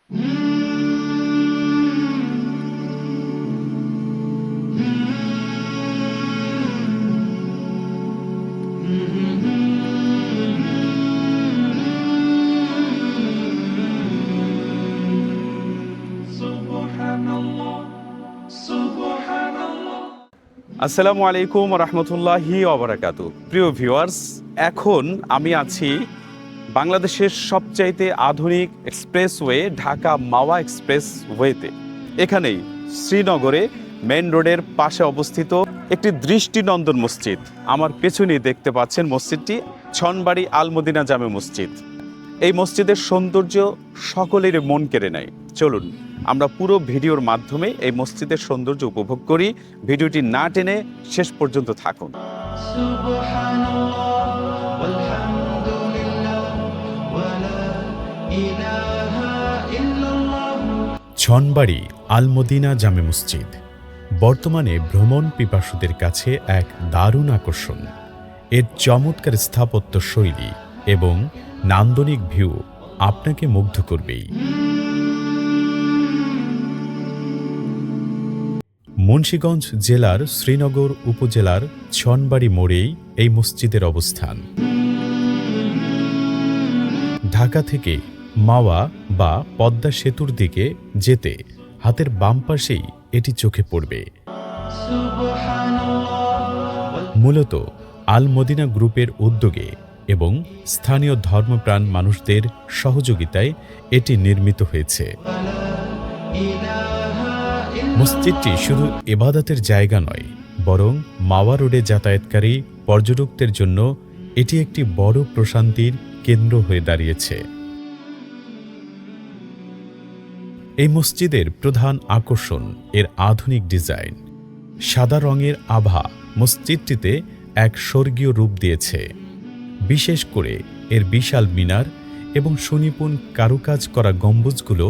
আসসালামু আলাইকুম রহমতুল্লাহি ওবারাকাতু। প্রিয় ভিউয়ার্স, এখন আমি আছি বাংলাদেশের সবচাইতে আধুনিক এক্সপ্রেসওয়ে ঢাকা মাওয়া এক্সপ্রেসওয়েতে। এখানেই শ্রীনগরে মেন রোডের পাশে অবস্থিত একটি দৃষ্টিনন্দন মসজিদ। আমার পেছনেই দেখতে পাচ্ছেন মসজিদটি ছনবাড়ি আল মদিনা জামে মসজিদ। এই মসজিদের সৌন্দর্য সকলের মন কেড়ে নেয়। চলুন আমরা পুরো ভিডিওর মাধ্যমে এই মসজিদের সৌন্দর্য উপভোগ করি। ভিডিওটি না টেনে শেষ পর্যন্ত থাকুন। ছনবাড়ি আল মদিনা জামে মসজিদ বর্তমানে ভ্রমণ পিপাসুদের কাছে এক দারুণ আকর্ষণ। এর চমৎকার স্থাপত্য শৈলী এবং নান্দনিক ভিউ আপনাকে মুগ্ধ করবেই। মুন্সিগঞ্জ জেলার শ্রীনগর উপজেলার ছনবাড়ি মোড়েই এই মসজিদের অবস্থান। ঢাকা থেকে মাওয়া বা পদ্মা সেতুর দিকে যেতে হাতের বাম পাশেই এটি চোখে পড়বে। মূলত আল মদিনা গ্রুপের উদ্যোগে এবং স্থানীয় ধর্মপ্রাণ মানুষদের সহযোগিতায় এটি নির্মিত হয়েছে। মসজিদটি শুধু ইবাদতের জায়গা নয়, বরং মাওয়া রোডে যাতায়াতকারী পর্যটকদের জন্য এটি একটি বড় প্রশান্তির কেন্দ্র হয়ে দাঁড়িয়েছে। এই মসজিদের প্রধান আকর্ষণ এর আধুনিক ডিজাইন। সাদা রঙের আভা মসজিদটিতে এক স্বর্গীয় রূপ দিয়েছে। বিশেষ করে এর বিশাল মিনার এবং সুনিপুণ কারুকাজ করা গম্বুজগুলো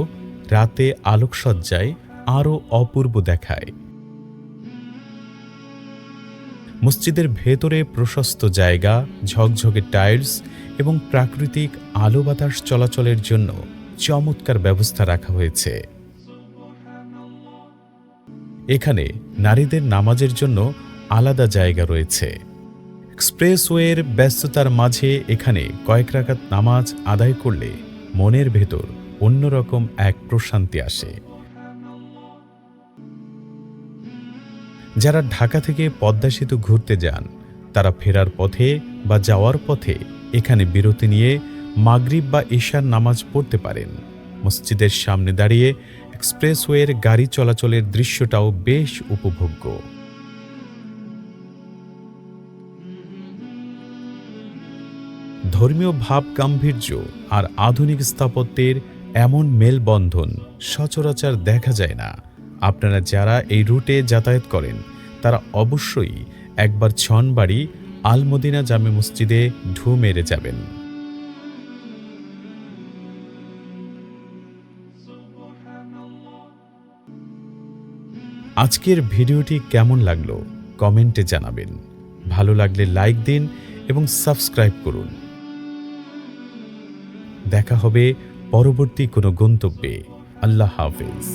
রাতে আলোকসজ্জায় আরও অপূর্ব দেখায়। মসজিদের ভেতরে প্রশস্ত জায়গা, ঝকঝকে টাইলস এবং প্রাকৃতিক আলো বাতাস চলাচলের জন্য চমৎকার ব্যবস্থা রাখা হয়েছে। এখানে নারীদের নামাজের জন্য আলাদা জায়গা রয়েছে। এক্সপ্রেসওয়ের ব্যস্ততার মাঝে এখানে কয়েক রাকাত নামাজ আদায় করলে মনের ভেতর অন্যরকম এক প্রশান্তি আসে। যারা ঢাকা থেকে পদ্মা সেতু ঘুরতে যান, তারা ফেরার পথে বা যাওয়ার পথে এখানে বিরতি নিয়ে মাগরিব বা ইশার নামাজ পড়তে পারেন। মসজিদের সামনে দাঁড়িয়ে এক্সপ্রেসওয়ের গাড়ি চলাচলের দৃশ্যটাও বেশ উপভোগ্য। ধর্মীয় ভাব গাম্ভীর্য আর আধুনিক স্থাপত্যের এমন মেলবন্ধন সচরাচর দেখা যায় না। আপনারা যারা এই রুটে যাতায়াত করেন, তারা অবশ্যই একবার ছনবাড়ি আল মদিনা জামে মসজিদে ঢু মেরে যাবেন। আজকের ভিডিওটি কেমন লাগলো কমেন্টে জানাবেন। ভালো লাগলে লাইক দিন এবং সাবস্ক্রাইব করুন। দেখা হবে পরবর্তী কোনো গন্তব্যে। আল্লাহ হাফেজ।